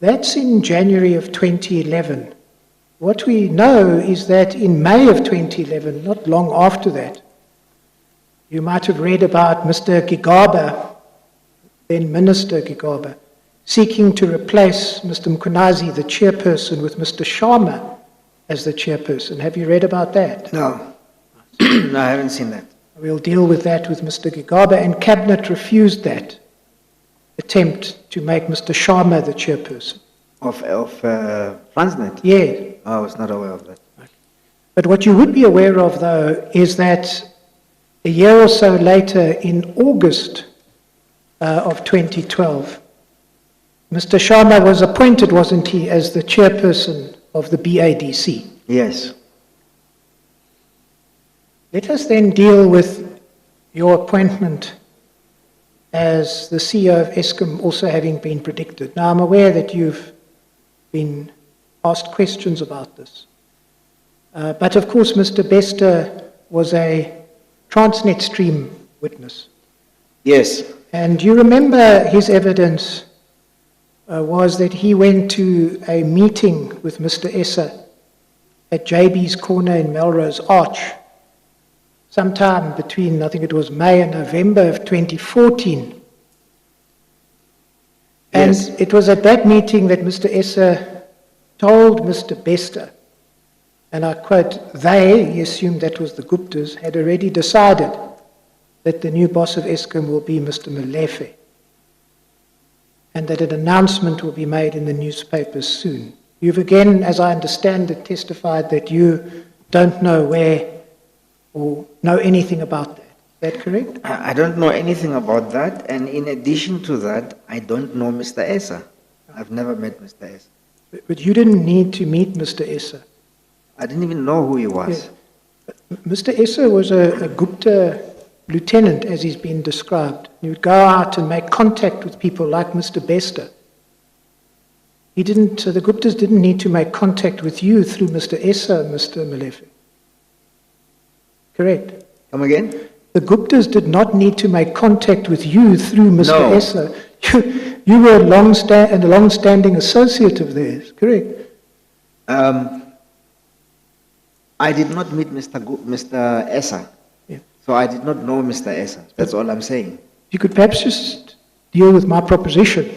That's in January of 2011. What we know is that in May of 2011, not long after that, you might have read about Mr. Gigaba, then Minister Gigaba, seeking to replace Mr. Mkunazi, the chairperson, with Mr. Sharma as the chairperson. Have you read about that? No. No, I haven't seen that. We'll deal with that with Mr. Gigaba, and Cabinet refused that attempt to make Mr. Sharma the chairperson. Of Transnet? Yeah. I was not aware of that. But what you would be aware of, though, is that a year or so later, in August of 2012, Mr. Sharma was appointed, wasn't he, as the chairperson of the BADC? Yes. Let us then deal with your appointment as the CEO of Eskom also having been predicted. Now, I'm aware that you've been asked questions about this. But of course, Mr. Bester was a Transnet stream witness. Yes. And you remember his evidence was that he went to a meeting with Mr. Essa at JB's Corner in Melrose Arch sometime between, I think it was May and November of 2014. And Yes. it was at that meeting that Mr. Essa told Mr. Bester, and I quote, they, he assumed that was the Guptas, had already decided that the new boss of Eskom will be Mr. Molefe, and that an announcement will be made in the newspapers soon. You've again, as I understand it, testified that you don't know where or know anything about that. Is that correct? I don't know anything about that, and in addition to that, I don't know Mr. Essa. I've never met Mr. Essa. But you didn't need to meet Mr. Essa. I didn't even know who he was. Yeah. Mr. Essa was a Gupta lieutenant, as he's been described. He would go out and make contact with people like Mr. Bester. The Guptas didn't need to make contact with you through Mr. Essa, Mr. Molefe. Correct? Come again? The Guptas did not need to make contact with you through Mr. No. Essa. You were a long-standing associate of theirs, correct? I did not meet Mr. Essa. Yeah. So I did not know Mr. Essa. That's all I'm saying. You could perhaps just deal with my proposition.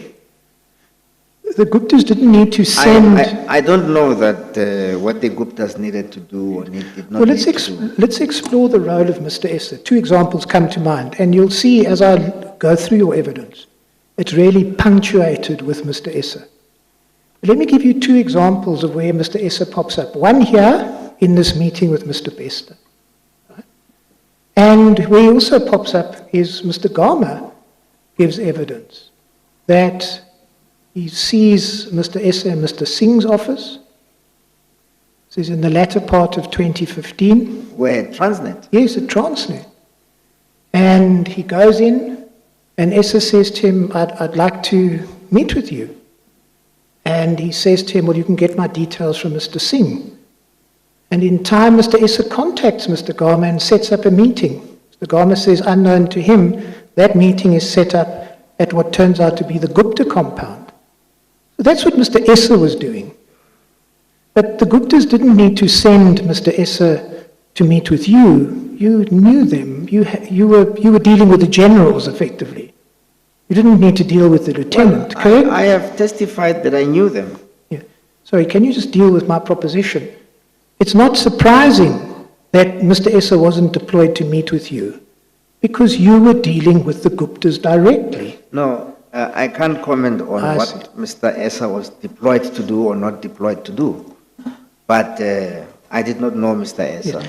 The Guptas didn't need to send... I don't know that what the Guptas needed to do or did not Well, need to do. let's explore the role of Mr. Essa. Two examples come to mind, and you'll see as I go through your evidence, it's really punctuated with Mr. Essa. Let me give you two examples of where Mr. Essa pops up. One here in this meeting with Mr. Bester. Right? And where he also pops up is Mr. Gama gives evidence that he sees Mr. Essa in Mr. Singh's office. This is in the latter part of 2015. Where? Transnet? Yes, at Transnet. And he goes in, and Essa says to him, I'd like to meet with you. And he says to him, well, you can get my details from Mr. Singh. And in time, Mr. Essa contacts Mr. Gama and sets up a meeting. Mr. Gama says, unknown to him, that meeting is set up at what turns out to be the Gupta compound. So that's what Mr. Essa was doing. But the Guptas didn't need to send Mr. Essa to meet with you. You knew them. You were dealing with the generals, effectively. You didn't need to deal with the lieutenant, correct? I have testified that I knew them. Yeah. Sorry, can you just deal with my proposition? It's not surprising that Mr. Essa wasn't deployed to meet with you, because you were dealing with the Guptas directly. No, I can't comment on what Mr. Essa was deployed to do or not deployed to do. But I did not know Mr. Essa. Yeah.